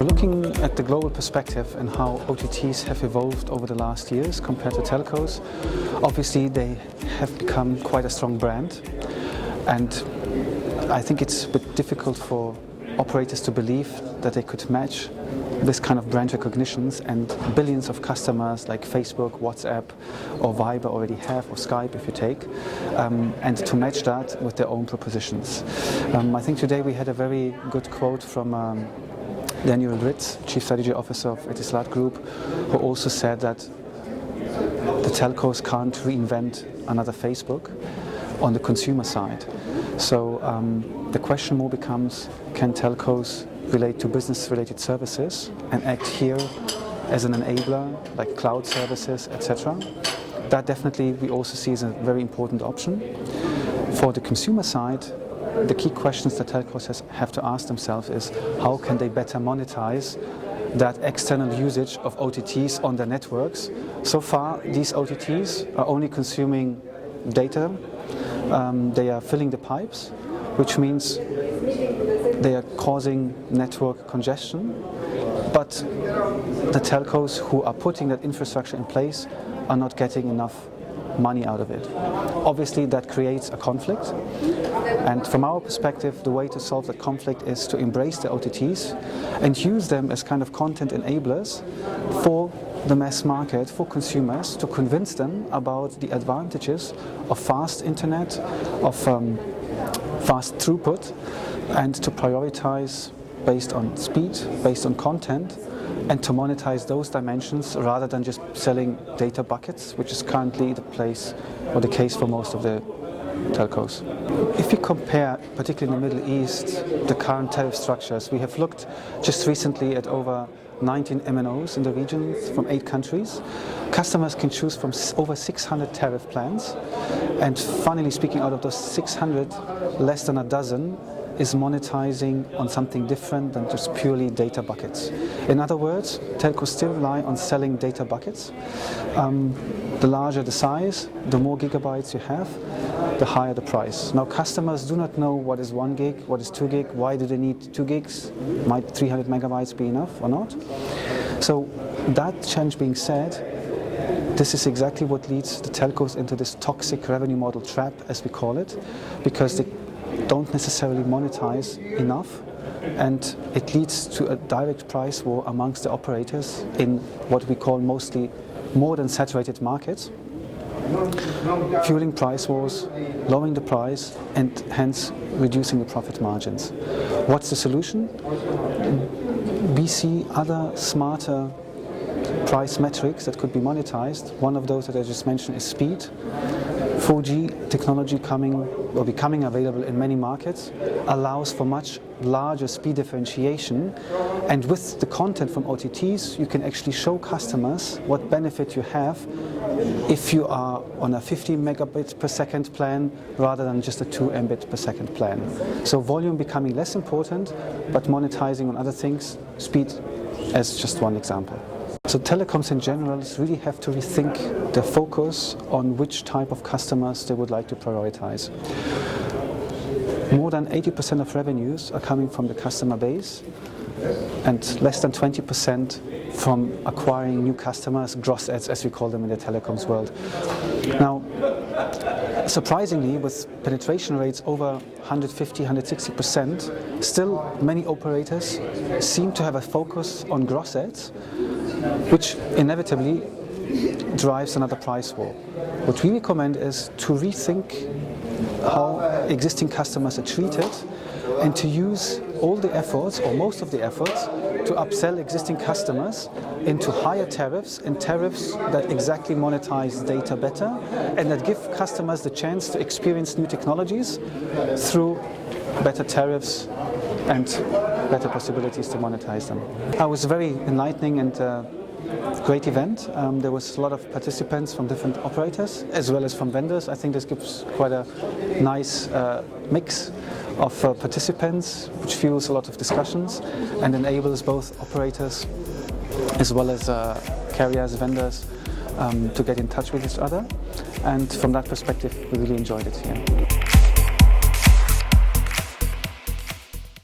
Looking at the global perspective and how OTTs have evolved over the last years compared to telcos, obviously they have become quite a strong brand, and I think it's a bit difficult for operators to believe that they could match this kind of brand recognitions and billions of customers like Facebook, WhatsApp or Viber already have, or Skype if you take, and to match that with their own propositions. I think today we had a very good quote from Daniel Ritz, Chief Strategy Officer of Etisalat Group, who also said that the telcos can't reinvent another Facebook on the consumer side. So the question more becomes, can telcos relate to business-related services and act here as an enabler, like cloud services, etc. That definitely we also see as a very important option. For the consumer side, the key questions that telcos have to ask themselves is how can they better monetize that external usage of OTTs on their networks. So far, these OTTs are only consuming data. They are filling the pipes, which means they are causing network congestion, but the telcos who are putting that infrastructure in place are not getting enough money out of it. Obviously that creates a conflict, and from our perspective the way to solve that conflict is to embrace the OTTs and use them as kind of content enablers for the mass market, for consumers, to convince them about the advantages of fast internet, of fast throughput, and to prioritize based on speed, based on content, and to monetize those dimensions rather than just selling data buckets, which is currently the place or the case for most of the telcos. If you compare, particularly in the Middle East, the current tariff structures, we have looked just recently at over 19 MNOs in the region from 8 countries. Customers can choose from over 600 tariff plans, and funnily speaking, out of those 600, less than a dozen is monetizing on something different than just purely data buckets. In other words, telcos still rely on selling data buckets. The larger the size, the more gigabytes you have, the higher the price. Now customers do not know what is 1 gig, what is 2 gig, why do they need 2 gigs, might 300 megabytes be enough or not? So that change being said, this is exactly what leads the telcos into this toxic revenue model trap, as we call it, because they don't necessarily monetize enough, and it leads to a direct price war amongst the operators in what we call mostly more than saturated markets, fueling price wars, lowering the price, and hence reducing the profit margins. What's the solution? We see other smarter price metrics that could be monetized. One of those that I just mentioned is speed. 4G technology coming or becoming available in many markets allows for much larger speed differentiation, and with the content from OTTs you can actually show customers what benefit you have if you are on a 50 megabit per second plan rather than just a 2 Mbit per second plan. So volume becoming less important, but monetizing on other things, speed as just one example. So telecoms in general really have to rethink their focus on which type of customers they would like to prioritize. More than 80% of revenues are coming from the customer base, and less than 20% from acquiring new customers, gross adds as we call them in the telecoms world. Now, surprisingly, with penetration rates over 150, 160%, still many operators seem to have a focus on gross adds, which inevitably drives another price war. What we recommend is to rethink how existing customers are treated and to use all the efforts, or most of the efforts, to upsell existing customers into higher tariffs, and tariffs that exactly monetize data better and that give customers the chance to experience new technologies through better tariffs and better possibilities to monetize them. It was very enlightening and great event. There was a lot of participants from different operators as well as from vendors. I think this gives quite a nice mix of participants, which fuels a lot of discussions and enables both operators as well as carriers, vendors to get in touch with each other. And from that perspective, we really enjoyed it here.